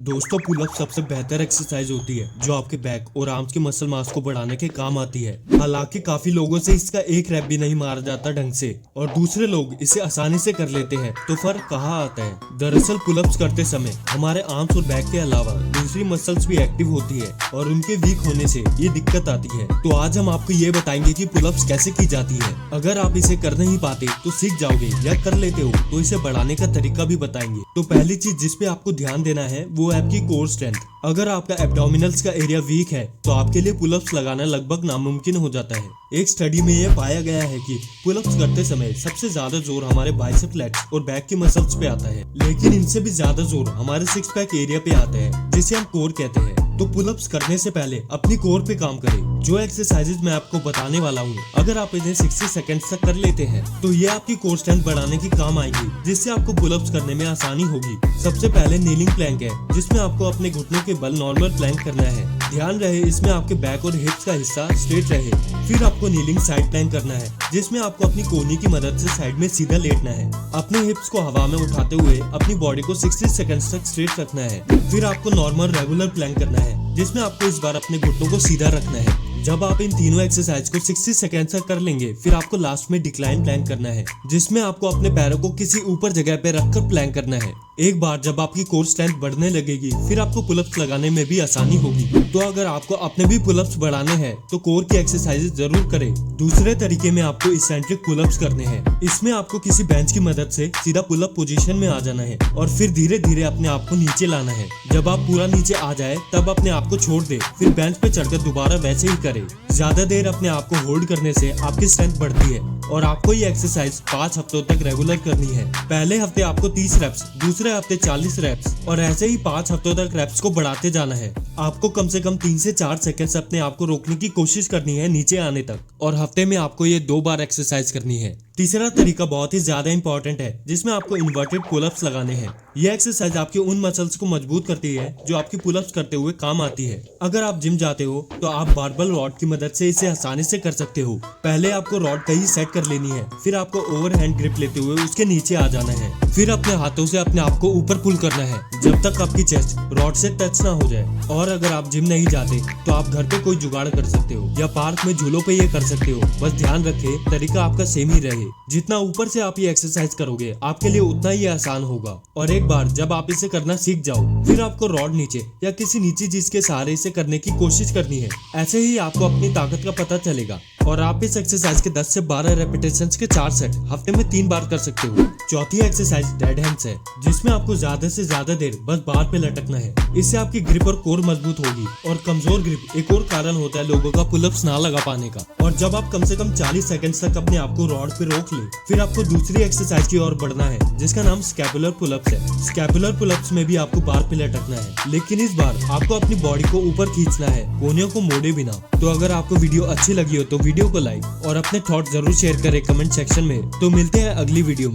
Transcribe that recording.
दोस्तों पुलअप सबसे बेहतर एक्सरसाइज होती है जो आपके बैक और आर्म्स के मसल मास को बढ़ाने के काम आती है। हालांकि काफी लोगों से इसका एक रैप भी नहीं मारा जाता ढंग से और दूसरे लोग इसे आसानी से कर लेते हैं। तो फर्क कहाँ आता है? दरअसल पुलअप्स करते समय हमारे आर्म्स और बैक के अलावा दूसरी मसल्स भी एक्टिव होती है और उनके वीक होने से ये दिक्कत आती है। तो आज हम आपको ये बताएंगे कि पुलअप्स कैसे की जाती है। अगर आप इसे कर नहीं पाते तो सीख जाओगे, या कर लेते हो तो इसे बढ़ाने का तरीका भी बताएंगे। तो पहली चीज जिसपे आपको ध्यान देना है वो है आपकी कोर स्ट्रेंथ। अगर आपका एब्डोमिनल्स का एरिया वीक है तो आपके लिए पुलअप्स लगाना लगभग नामुमकिन हो जाता है। एक स्टडी में यह पाया गया है कि पुलअप्स करते समय सबसे ज्यादा जोर हमारे बाइसेप, लेग्स और बैक की मसल्स पे आता है, लेकिन इनसे भी ज्यादा जोर हमारे सिक्स पैक एरिया पे आता है जिसे हम कोर कहते हैं। तो पुलअप्स करने से पहले अपनी कोर पे काम करें। जो एक्सरसाइजेज मैं आपको बताने वाला हूँ, अगर आप इन्हें 60 सेकंड्स तक कर लेते हैं तो ये आपकी कोर स्ट्रेंथ बढ़ाने की काम आएंगी, जिससे आपको पुलअप्स करने में आसानी होगी। सबसे पहले नीलिंग प्लैंक है, जिसमें आपको अपने घुटनों के बल नॉर्मल प्लैंक करना है। ध्यान रहे इसमें आपके बैक और हिप्स का हिस्सा स्ट्रेट रहे। फिर आपको नीलिंग साइड प्लैंक करना है, जिसमें आपको अपनी कोहनी की मदद से साइड में सीधा लेटना है। अपने हिप्स को हवा में उठाते हुए अपनी बॉडी को 60 सेकंड्स तक स्ट्रेट रखना है। फिर आपको नॉर्मल रेगुलर प्लैंक करना है, जिसमें आपको इस बार अपने घुटनों को सीधा रखना है। जब आप इन तीनों एक्सरसाइज को 60 सेकंड तक कर लेंगे, फिर आपको लास्ट में डिक्लाइन प्लैंक करना है, जिसमें आपको अपने पैरों को किसी ऊपर जगह पे रखकर प्लैंक करना है। एक बार जब आपकी कोर स्ट्रेंथ बढ़ने लगेगी, फिर आपको पुलअप्स लगाने में भी आसानी होगी। तो अगर आपको अपने भी पुलअप्स बढ़ाने हैं तो कोर की एक्सरसाइजेज जरूर करें। दूसरे तरीके में आपको इसेंट्रिक पुलअप्स करने हैं। इसमें आपको किसी बेंच की मदद से सीधा पुलअप पोजीशन में आ जाना है और फिर धीरे धीरे अपने आप को नीचे लाना है। जब आप पूरा नीचे आ जाए तब अपने आप को छोड़ दे, फिर बेंच पे चढ़कर दोबारा वैसे ही करें। ज्यादा देर अपने आप को होल्ड करने से आपकी स्ट्रेंथ बढ़ती है और आपको ये एक्सरसाइज 5 हफ्तों तक रेगुलर करनी है। पहले हफ्ते आपको 30 रेप्स, दूसरे हफ्ते 40 रेप्स और ऐसे ही 5 हफ्तों तक रेप्स को बढ़ाते जाना है। आपको कम से कम 3 से 4 सेकंड्स अपने आप को रोकने की कोशिश करनी है नीचे आने तक, और हफ्ते में आपको ये 2 बार एक्सरसाइज करनी है। तीसरा तरीका बहुत ही ज्यादा इंपॉर्टेंट है, जिसमें आपको इन्वर्टेड पुलअप्स लगाने हैं। यह एक्सरसाइज आपकी उन मसल्स को मजबूत करती है जो आपकी पुलअप्स करते हुए काम आती है। अगर आप जिम जाते हो तो आप बारबल रॉड की मदद से इसे आसानी से कर सकते हो। पहले आपको रॉड कहीं सेट कर लेनी है, फिर आपको ओवरहैंड ग्रिप लेते हुए उसके नीचे आ जाना है। फिर अपने हाथों से अपने आप को ऊपर पुल करना है जब तक आपकी चेस्ट रॉड से टच ना हो जाए। और अगर आप जिम नहीं जाते तो आप घर पे कोई जुगाड़ कर सकते हो या पार्क में झूलों पे ये कर सकते हो। बस ध्यान रखें तरीका आपका सेम ही रहे। जितना ऊपर से आप ये एक्सरसाइज करोगे आपके लिए उतना ही आसान होगा। और एक बार जब आप इसे करना सीख जाओ, फिर आपको रॉड नीचे या किसी नीची चीज के सहारे इसे करने की कोशिश करनी है। ऐसे ही आपको अपनी ताकत का पता चलेगा और आप इस एक्सरसाइज के 10 से 12 रेपिटेशंस के 4 सेट हफ्ते में 3 बार कर सकते हो। चौथी एक्सरसाइज डेड हैंड्स है, जिसमें आपको ज्यादा से ज्यादा देर बस बार पे लटकना है। इससे आपकी ग्रिप और कोर मजबूत होगी। और कमजोर ग्रिप एक और कारण होता है लोगों का पुलअप्स ना लगा पाने का। और जब आप कम से कम 40 सेकंड तक अपने आप को रॉड पे रोक ले, फिर आपको दूसरी एक्सरसाइज की ओर बढ़ना है, जिसका नाम स्कैपुलर पुलअप्स है। स्कैपुलर पुलअप्स में भी आपको बार पे लटकना है, लेकिन इस बार आपको अपनी बॉडी को ऊपर खींचना है, कोहनियों को मोड़े बिना। तो अगर आपको वीडियो अच्छी लगी हो तो वीडियो को लाइक और अपने थॉट जरूर शेयर करें कमेंट सेक्शन में। तो मिलते हैं अगली वीडियो में।